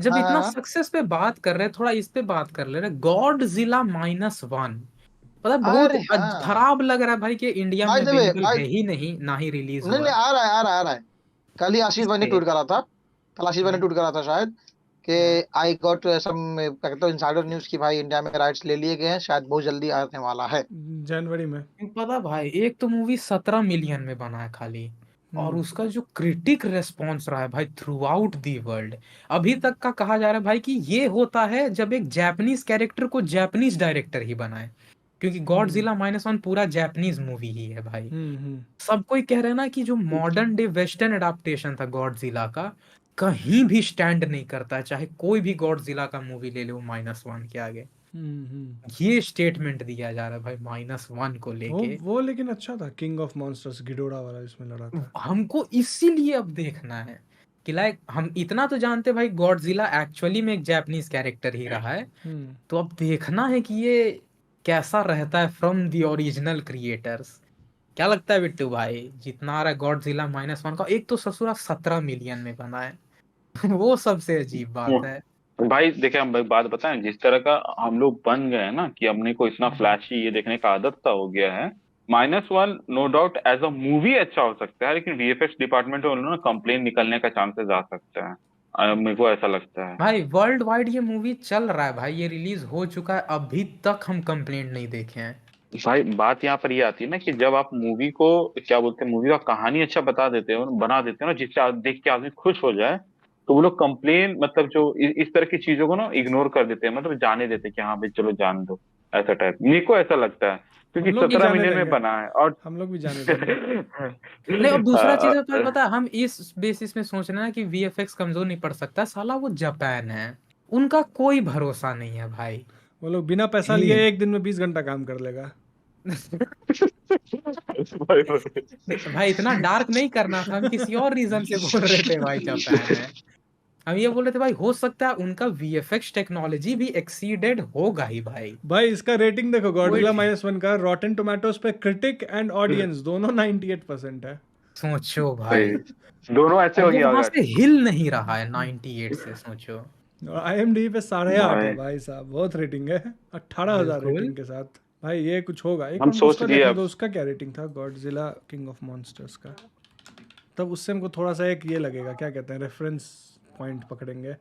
जब हाँ इतना हाँ सक्सेस पे बात कर रहे हैं, थोड़ा इस पे बात कर ले रहे, गॉडजिला -1। पता है, बहुत अरे हाँ। खराब लग रहा है भाई कि इंडिया बाय में द वे, अवेलेबल बाय, है ही नहीं, ना ही रिलीज नहीं हुआ नहीं, है। आ रहा है आ रहा है आ रहा है। कल ही आशीष किस भाई ने पे? ट्वीट करा था। कल आशीष भाई ने हाँ, ट्वीट करा था शायद, कि हाँ। आई गॉट सम, क्या कहते हो, इनसाइडर न्यूज की भाई इंडिया में राइट्स ले लिए गए हैं, शायद बहुत जल्दी आने वाला है। जनवरी में। पता भाई, एक तो मूवी 17 मिलियन में बना है खाली, और हम्म। उसका जो क्रिटिक रेस्पॉन्स रहा है भाई थ्रू आउट दी वर्ल्ड, अभी तक का कहा जा रहा है भाई कि ये होता है जब एक जापानीज कैरेक्टर को जापानीज डायरेक्टर ही बनाए, क्योंकि हम्म। गॉडजिला -1 पूरा जापानीज मूवी ही है भाई। हम्म। सब कोई कह रहे हैं ना कि जो मॉडर्न डे वेस्टर्न अडाप्टेशन था गॉडजिला का, कहीं भी स्टैंड नहीं करता है, चाहे कोई भी गॉडजिला का मूवी ले ले वो -1 के आगे। हम्म। ये स्टेटमेंट दिया जा रहा है भाई -1 को लेके। वो लेकिन अच्छा था, किंग ऑफ मॉन्स्टर्स गिडोरा वाला इसमें लड़ा था। हमको इसीलिए अब देखना है कि लाइक हम इतना तो जानते भाई गॉडजिला एक्चुअली में एक जापानीज कैरेक्टर ही रहा है, हम्म। तो अब देखना है कि ये कैसा रहता है फ्रॉम द ओरिजिनल क्रिएटर्स। क्या लगता है बिट्टू भाई, जितना आ रहा है गॉडजिला -1 का, एक तो ससुरा 17 मिलियन में बना है। वो सबसे अजीब बात है। भाई देखिए, हम एक बात बताएं, जिस तरह का हम लोग बन गए हैं ना कि हमने को इतना हम्म। फ्लैशी ये देखने का आदत सा हो गया है। -1 no doubt as a movie अच्छा हो सकता है, लेकिन वीएफएक्स डिपार्टमेंट में उन्होंने कंप्लेन निकलने का चांसेस आ सकता है। मेरे को ऐसा लगता है। भाई वर्ल्ड वाइड ये मूवी चल रहा है भाई, ये रिलीज हो चुका है, अभी तक हम कंप्लेंट नहीं देखे हैं। भाई बात यहाँ पर ये आती है ना कि जब आप मूवी को, क्या बोलते हैं, मूवी का कहानी अच्छा बता देते हो, बना देते हो ना, जिससे देख के आदमी खुश हो जाए, तो वो लोग कंप्लेन, मतलब जो इस तरह की चीजों को ना इग्नोर कर देते हैं, मतलब जाने देते हैं कि हाँ भाई चलो जान दो। ऐसा टाइप मेरे को ऐसा लगता है, क्योंकि हम लोग भी 17 जाने मिलियन में देंगे। बना है और हम लोग भी जाने देंगे। नहीं, और दूसरा चीज है, तुम्हें अ, पता है, हम इस बेसिस में सोच रहे हैं कि वीएफएक्स कमजोर नहीं पड़ सकता, साला वो जापान है, उनका कोई भरोसा नहीं है भाई। वो लोग बिना पैसा लिए ये 1 दिन में 20 घंटा काम कर लेगा। भाई, भाई इतना डार्क नहीं करना था, हम किसी और रीजन से बोल रहे थे भाई जापान है। हम ये बोल रहे थे भाई हो सकता है उनका वीएफएक्स टेक्नोलॉजी भी एक्सीडेड होगा ही भाई। भाई इसका रेटिंग देखो, कोई गॉडजिला -1 का रॉटेन टोमेटोज पे क्रिटिक एंड ऑडियंस दोनों 98% है। सोचो भाई भाई, दोनों ऐसे और हो वो गया वहां होगा। से हिल नहीं रहा है 98 से, सोचो। और IMDb पे 8.5 है भाई भाई साहब, बहुत रेटिंग है। 18,000 बिल्कुल। रेटिंग के साथ। भाई ये कुछ होगा। एक हम हमको सोच उसका लिए देखने अब। दो, उसका क्या रेटिंग था गॉडजिला किंग ऑफ मॉन्स्टर्स का। तब उससे हमको थोड़ा सा एक ये लगेगा, क्या कहते हैं, रेफरेंस पॉइंट पकड़ेंगे।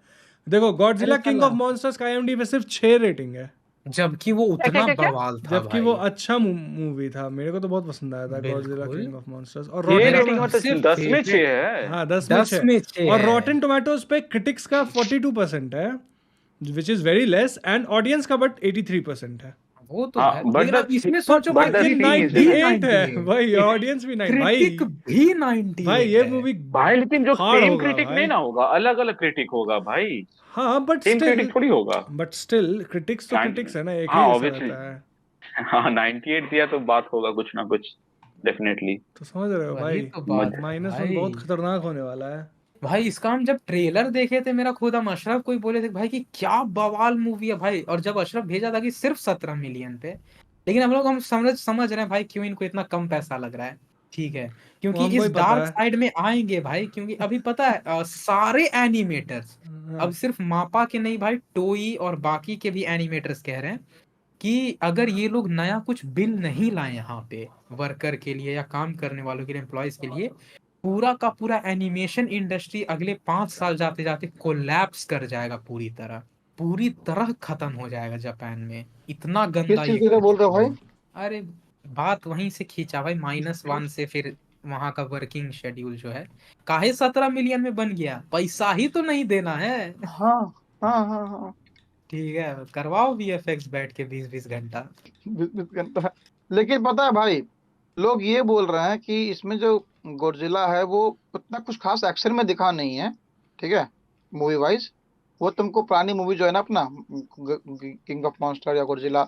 देखो अरे गॉडजिला किंग ऑफ साला, मॉन्स्टर्स का IMDb पे सिर्फ 6 रेटिंग है। जबकि वो क्या क्या उतना क्या क्या? बवाल था जबकि वो भाई। अच्छा मूवी था, मेरे को तो बहुत पसंद आया था गॉडजिला बिल्कुल। King of monsters. और छह रॉटेन मेरा रेटिंग टोमे में तो सबसे 10 में 6 फेवरेट है। हाँ 10 में 10 6। में 6 और है। रॉटेन टोमेटोज पे क्रिटिक्स का 42% है, which is very less, and audience का बट 83% है। वो तो हाँ है, बट लेकिन द अब इसमें बट सोचो बट भाई, द ये क्रिटिक थिंग इज भी ना, 98 है 98, भाई, ऑडियंस भी 9 क्रिटिक भाई। भी भाई 98 ये है। मूवी भाई लेकिन जो फाड़ सेम होगा क्रिटिक नहीं भाई। ना होगा, अलग अलग क्रिटिक होगा भाई। हाँ बट सेम स्टिल, क्रिटिक थोड़ी होगा। क्रिटिक्स तो क्रिटिक्स है ना, एक हाँ ही जैसा ऑब्वियसली। रहता है। हाँ 98 दिया तो बात होगा कुछ ना कुछ, डेफिनेटली। तो समझ रहे हो वही भाई, तो बात है -1 बहुत भाई। खतरनाक होने वाला है। भाई इसका हम जब ट्रेलर देखे थे, मेरा खुद हम अशरफ को ही बोले थे भाई कि क्या बवाल मूवी है भाई, और जब अशरफ भेजा था कि सिर्फ 17 मिलियन पे, लेकिन हम समझ रहे हैं भाई क्यों इनको इतना कम पैसा लग रहा है। ठीक है, वो क्योंकि हमको इस ही पता डार्क है। साइड में आएंगे भाई, क्योंकि अभी पता है सारे एनिमेटर्स, अब हाँ। सिर्फ मापा के नहीं भाई, टोई और बाकी के भी एनिमेटर्स कह रहे हैं कि अगर ये लोग नया कुछ बिल नहीं लाए यहाँ पे वर्कर के लिए या काम करने वालों के लिए, एम्प्लॉयज के लिए, पूरा का पूरा एनिमेशन इंडस्ट्री अगले 5 साल जाते जाते कोलैप्स कर जाएगा, पूरी तरह खत्म हो जाएगा जापान में, इतना किस गंदा चीज ये की तरह बोल रहे हो कंडीशन भाई? है। अरे बात वहीं से खींचा भाई -1 से, फिर वहां का वर्किंग शेड्यूल जो है, काहे 17 मिलियन में बन गया, पैसा ही तो नहीं देना है। हाँ हाँ हाँ हाँ। ठीक है, करवाओ वीएफएक्स बैठ के 20-20 घंटा। बिल्कुल करता है। लेकिन पता है भाई, लोग ये बोल रहे हैं कि इसमें जो गोडजिला है वो उतना कुछ खास एक्शन में दिखा नहीं है, ठीक है, मूवी वाइज। वो तुमको पुरानी मूवी जो है ना अपना, किंग ऑफ मॉन्स्टर या गोडजिला,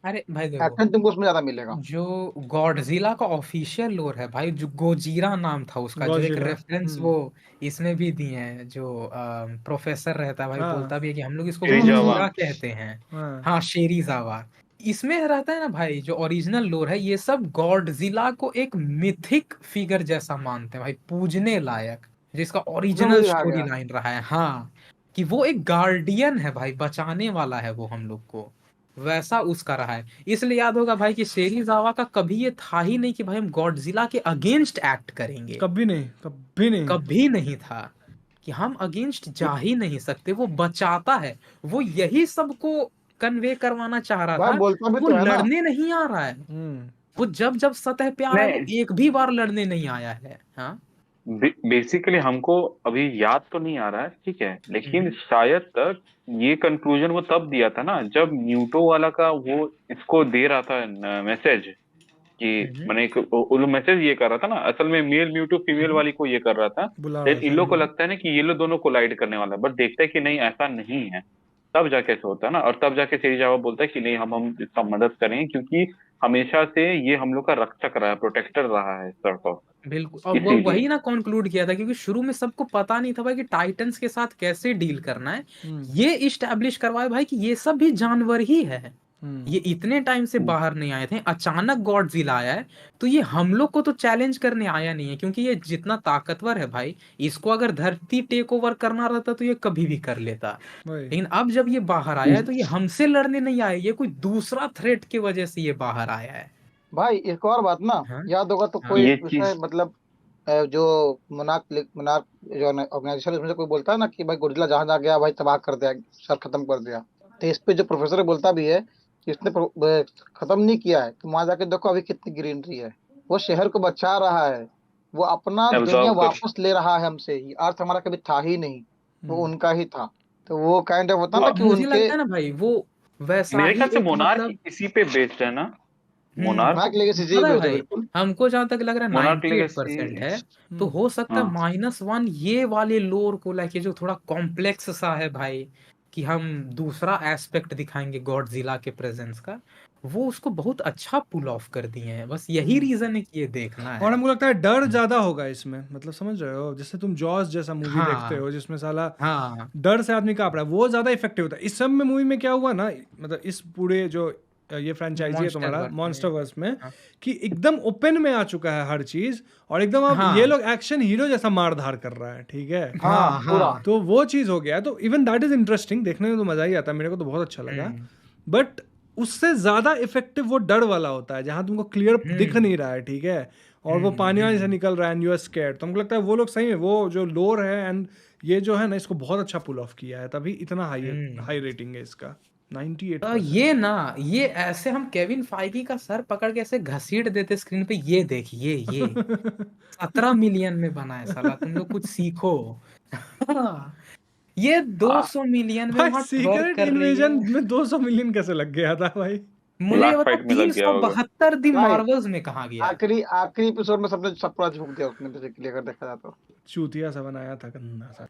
अरे भाई देखो, एक्शन तुमको उसमें ज्यादा मिलेगा। जो गॉडजिला का ऑफिशियल लोर है भाई, जो गोजीरा नाम था उसका, जो एक गॉडजिला। रेफरेंस वो इसमें भी दिए हैं, जो प्रोफेसर रहता है भाई, बोलता हाँ। भी है कि हम लोग इसको श्रीजावा। गोजीरा कहते हैं। हाँ। हाँ, शेरीजावा। इसमें रहता है ना भाई, जो ओरिजिनल लोर है, ये सब गॉडजिला को एक मिथिक फिगर जैसा मानते हैं भाई, पूजने लायक, जिसका उसमें भी ओरिजिनल दिखाया स्टोरी गया है। लाइन रहा है। हाँ, कि वो एक गार्डियन है भाई, बचाने वाला है वो हम लोग को, वैसा उसका रहा है। इसलिए याद होगा भाई कि शेरीजावा का कभी ये था ही नहीं कि भाई हम गॉडजिला के अगेंस्ट एक्ट करेंगे, कभी नहीं, कभी नहीं। कभी नहीं था कि हम अगेंस्ट जा ही नहीं सकते, वो बचाता है। वो यही सबको कन्वे करवाना चाह रहा भाई था, बोलता भी वो तो है ना। लड़ने नहीं आ रहा है। हम्म। वो जब जब सतह पे आ रहा है, वो नहीं, एक भी बार लड़ने नहीं आया है। हाँ। बेसिकली हमको अभी याद तो नहीं आ रहा है, ठीक है, लेकिन हम्म, शायद तक ये कंक्लूजन वो तब दिया था ना जब न्यूटो वाला का वो इसको दे रहा था मैसेज कि हम्म, मैंने एक वो मैसेज ये कर रहा था ना, असल में मेल म्यूटो फीमेल हम्म, वाली को ये कर रहा था। बुला देन रहा इन था। लोग को लगता है ना कि ये लोग दोनों कोलाइड करने वाला है, बट देखता है कि नहीं ऐसा नहीं है। तब जाके ऐसा होता है ना, और तब जाके सेरिजावा बोलता है कि नहीं, हम इसका मदद करेंगे क्योंकि हमेशा से ये हम लोग का रक्षक रहा है, प्रोटेक्टर रहा है सॉर्ट ऑफ, बिल्कुल। और वो इसीलिए। वही ना कंक्लूड किया था, क्योंकि शुरू में सबको पता नहीं था भाई कि टाइटंस के साथ कैसे डील करना है। हम्म। ये इस्टेब्लिश करवाए भाई कि ये सब भी जानवर ही है, हम्म। ये इतने टाइम से बाहर नहीं आए थे, अचानक गॉडजिला आया है, तो ये हम लोग को तो चैलेंज करने आया नहीं है, क्योंकि ये जितना ताकतवर है भाई, इसको अगर धरती टेक ओवर करना रहता तो ये कभी भी कर लेता। वही। लेकिन अब जब ये बाहर आया है तो ये हमसे लड़ने नहीं आया, ये कोई दूसरा थ्रेट की वजह से ये बाहर आया है। भाई एक और बात ना, हाँ, याद होगा तो हाँ, कोई ये उसमें चीज मतलब जो मोनार्क मोनार्क जो ऑर्गेनाइजेशन, उसमें से कोई बोलता है ना कि भाई गोरिल्ला जहां जहाँ गया भाई तबाह कर दिया, सब खत्म कर दिया। तो इस पे जो प्रोफेसर बोलता भी है कि इसने खत्म नहीं किया है, तुम वहां जाके देखो अभी कितनी ग्रीनरी है। वो शहर को बचा रहा है, वो अपना दुनिया एब्जॉर्व कर। वापस ले रहा है हमसे। ये अर्थ हमारा कभी था ही नहीं, वो हम्म। उनका ही था। तो वो काइंड ऑफ होता ना और कि मुझे उनके लगता है ना भाई वो वैसा मेरे ही ख्याल से एक मोनार्क मतलब। इसी पे बेस्ड है ना, मोनार्क। मार्क लेगेसी जी पता है बेस्ड है भाई, बिल्कुल। हमको जहां तक लग रहा है मोनार्क 98% लेगेसी। है। तो हम्म। हो सकता है हाँ, -1 ये वाले लोर को लेके जो थोड़ा कॉम्प्लेक्स सा है भाई, कि हम दूसरा एस्पेक्ट दिखाएंगे गॉडजिला के प्रेजेंस का, वो उसको बहुत अच्छा पुल ऑफ कर दिए हैं। बस यही हम्म। रीजन है कि ये देखना और है। हमको लगता है डर ज्यादा होगा इसमें, मतलब समझ रहे हो, जैसे तुम जॉस जैसा मूवी देखते हाँ, हो जिसमें साला हाँ, डर से आदमी कांप रहा है, वो ज्यादा इफेक्टिव होता है। इस सब में मूवी में क्या हुआ ना, मतलब इस पूरे जो ये फ्रेंचाइजी है मॉन्स्टर तुम्हारा वर्क में। मॉन्स्टर वर्स में, हाँ, कि एकदम ओपन में आ चुका है हर चीज, और एकदम अब ये हाँ, लोग एक्शन हीरो जैसा मार धार कर रहा है, ठीक है। हाँ हाँ, पूरा। हाँ। तो वो चीज हो गया है, तो इवन दैट इज इंटरेस्टिंग, देखने में तो मजा ही आता है, मेरे को तो बहुत अच्छा लगा। हम्म, बट उससे ज्यादा इफेक्टिव वो डर वाला होता है जहां तुमको क्लियर दिख हम्म, नहीं रहा है, ठीक है, और वो पानी वानी से हम्म, निकल रहा है एंड यू आर स्कैर्ड। तो हमको लगता है वो लोग सही में वो जो लोर है एंड ये जो है ना, इसको बहुत अच्छा पुल ऑफ किया है, तभी इतना हाई हम्म। हाई रेटिंग है इसका, तो 98%। ये ना, ये ऐसे हम केविन फाइगी का सर पकड़ के ऐसे घसीट देते स्क्रीन पे, ये देखिए ये 17 मिलियन में बना है साला, तुम लोग कुछ सीखो। ये आ, 200 मिलियन में भाई वहां वर्क सीक्रेट कर रही इन्वेजन है। में 200 मिलियन कैसे लग गया था भाई? मुझे ये लास्ट बता, फाइट में लग गया होगा। 372 दिन भाई मार्वल्स में कहा गया। आखिरी आखिरी एपिसोड में सबने सब पूरा झूक दिया उसने बेसिकली, अगर देखा जाए तो। चूतिया सा बनाया था, गंदा सा।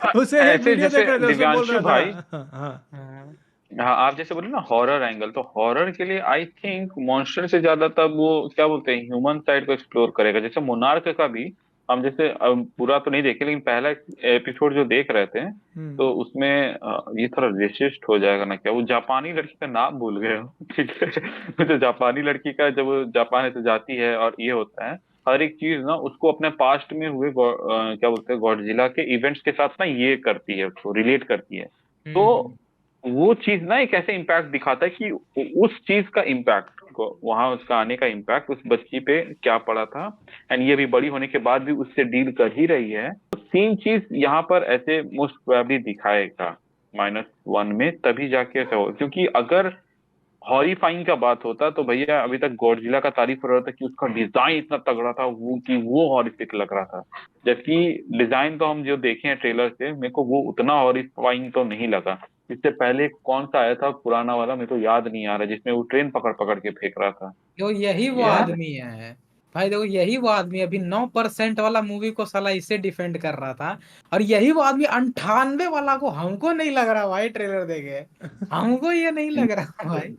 उसे एक ऐसे वीडियो जैसे देख रहे थे, उसमें बोल दिव्यांशु रहा भाई, था हाँ हाँ। हाँ, हाँ आप जैसे बोले ना हॉरर एंगल, तो हॉरर के लिए आई थिंक मॉन्स्टर से ज्यादा तब वो क्या बोलते हैं ह्यूमन साइड को एक्सप्लोर करेगा। जैसे मोनार्क का भी हम जैसे पूरा तो नहीं देखे, लेकिन पहला एपिसोड जो देख रहे थे, हम्म। तो उसमें ये थोड़ा रेसिस्ट हो जाएगा ना क्या, वो जापानी लड़की का नाम भूल गए हो, ठीक है। तो जापानी लड़की का जब वो जापान से जाती है और ये होता है, हर एक चीज ना उसको अपने पास्ट में हुए क्या बोलते हैं गॉडजिला के इवेंट्स के साथ ना ये करती है, उसको रिलेट करती है। तो हम्म, वो चीज ना एक ऐसे इम्पैक्ट दिखाता है कि उस चीज का इम्पैक्ट, वहां उसका आने का इम्पैक्ट उस बच्ची पे क्या पड़ा था, एंड ये भी बड़ी होने के बाद भी उससे डील कर ही रही है। तो सेम चीज यहाँ पर ऐसे मोस्ट प्रोबेबली दिखाएगा -1 में, तभी जाके ऐसा हो, क्योंकि अगर हॉरीफाइंग का बात होता तो भैया अभी तक गॉडजिला का तारीफ हो रहा था कि उसका डिजाइन इतना तगड़ा था, वो कि वो हॉरिफिक लग रहा था। जबकि डिजाइन तो हम जो देखे हैं ट्रेलर से, मेरे को वो उतना हॉरिफाइंग तो नहीं लगा। इससे पहले कौन सा आया था पुराना वाला, मेरे को याद नहीं आ रहा, जिसमें वो ट्रेन पकड़ पकड़ के फेंक रहा था। जो यही वो याद है? आदमी है भाई। देखो यही वो आदमी अभी 9% वाला मूवी को साला इससे डिफेंड कर रहा था, और यही वो आदमी 98 वाला को हमको नहीं लग रहा भाई, ट्रेलर देखे हमको ये नहीं लग रहा भाई।